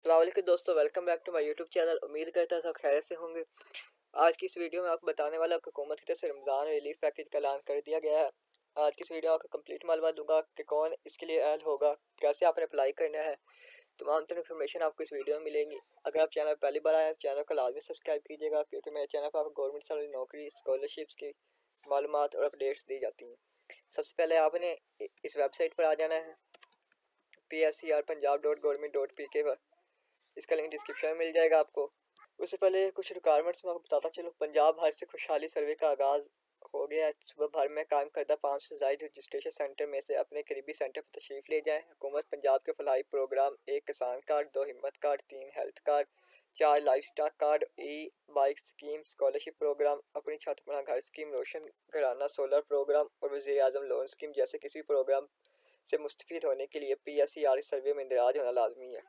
अस्सलाम वालेकुम दोस्तों, welcome back to my YouTube channel. उम्मीद करता है सब खैरियत से होंगे। आज की इस वीडियो में आपको बताने वाला हुकूमत की तरफ से रमज़ान रिलीफ पैकेज का ऐलान कर दिया गया है। आज की इस वीडियो में आपको कंप्लीट मालूमात दूंगा कि कौन इसके लिए अहल होगा, कैसे आपने अप्लाई करना है। तमाम तरह इन्फॉर्मेशन आपको इस वीडियो में मिलेंगी। अगर आप चैनल पर पहली बार आए हैं चैनल को लाजमी सब्सक्राइब कीजिएगा, क्योंकि मेरे चैनल पर आपको गवर्नमेंट से नौकरी, स्कॉलरशिप्स की मालूमात और अपडेट्स दी जाती हैं। सबसे पहले आपने इस वेबसाइट पर आ जाना है, PSER-punjab.government.pk पर। इसका लिंक डिस्क्रिप्शन में मिल जाएगा आपको। उससे पहले कुछ रिक्वायरमेंट्स में आपको बताता चलो। पंजाब भर से खुशहाली सर्वे का आगाज़ हो गया है। सुबह भर में कायम करदा 500 से ज़ायद रजिस्ट्रेशन सेंटर में से अपने करीबी सेंटर पर तशरीफ़ ले जाएं। हुकूमत पंजाब के फलाही प्रोग्राम 1 किसान कार्ड, 2 हिम्मत card, 3 health card, 4 livestock card, e bike scheme, scholarship programme, अपनी छत अपना घर स्कीम, रोशन घराना सोलर प्रोग्राम और वज़ीर आज़म लोन स्कीम जैसे किसी प्रोग्राम से मुस्तफ़ीद होने के लिए PSER सर्वे में इंदराज होना लाजमी है।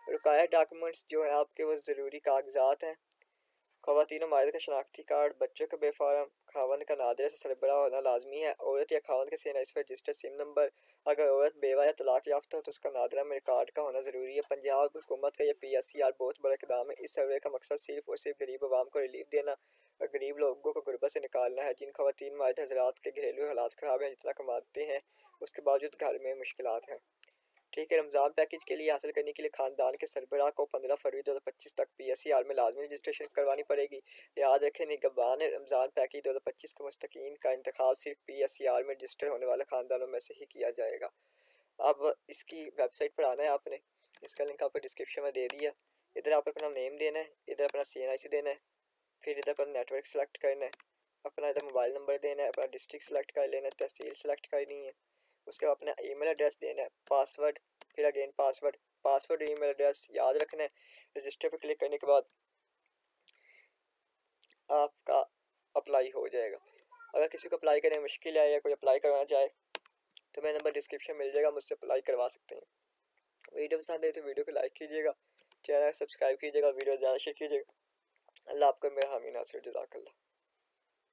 रिक्वायर्ड डॉक्यूमेंट्स जो है आपके वो ज़रूरी कागजात हैं। ख़वातीन मर्द का शनाख्ती कार्ड, बच्चों का बेफारम, खावंद का नादरे से सरबराह होना लाजमी है। औरत या खावंद के CNIS पर रजिस्टर्ड सिम नंबर। अगर औरत बेवा या तलाक याफ्ता हो तो उसका नादरा में रिकॉर्ड का होना ज़रूरी है। पंजाब हुकूमत का यह PSER बहुत बड़ा इक़दाम है। इस सर्वे का मकसद सिर्फ और सिर्फ गरीब आवाम को रिलीफ देना और गरीब लोगों को गुर्बत से निकालना है। जिन ख़वातीन मर्द हज़रात के घरेलू हालात ख़राब हैं, जितना कमाते हैं उसके बावजूद घर में मुश्किलात हैं। ठीक है, रमज़ान पैकेज के लिए हासिल करने के लिए ख़ानदान के सरबराह को 15 फरवरी 2025 तक PSER में लाजमी रजिस्ट्रेशन करवानी पड़ेगी। याद रखें, निगरान रमज़ान पैकेज 2025 के मुस्तकीन का इंतखाब सिर्फ PSER में रजिस्टर होने वाले ख़ानदानों में से ही किया जाएगा। अब इसकी वेबसाइट पर आना है आपने। इसका लिंक आपको डिस्क्रिप्शन में दे दिया। इधर आप अपना नेम देना है, इधर अपना CNIC देना है, फिर इधर अपना नेटवर्क सेलेक्ट करना है, अपना इधर मोबाइल नंबर देना है, अपना डिस्ट्रिक्ट सेलेक्ट कर लेना है, तहसील सेलेक्ट करनी है। उसके बाद अपना ईमेल एड्रेस देना है, पासवर्ड, फिर अगेन पासवर्ड ईमेल एड्रेस याद रखना है। रजिस्टर पर क्लिक करने के बाद आपका अप्लाई हो जाएगा। अगर किसी को अप्लाई करने में मुश्किल है या कोई अप्लाई करवाना चाहे तो मेरा नंबर डिस्क्रिप्शन मिल जाएगा, मुझसे अप्लाई करवा सकते हैं। वीडियो पसंद है तो वीडियो को लाइक कीजिएगा, चैनल सब्सक्राइब कीजिएगा, वीडियो ज़्यादा शेयर कीजिएगा। अल्लाह आपका मेरा हामी नासिर, जज़ाकल्लाह।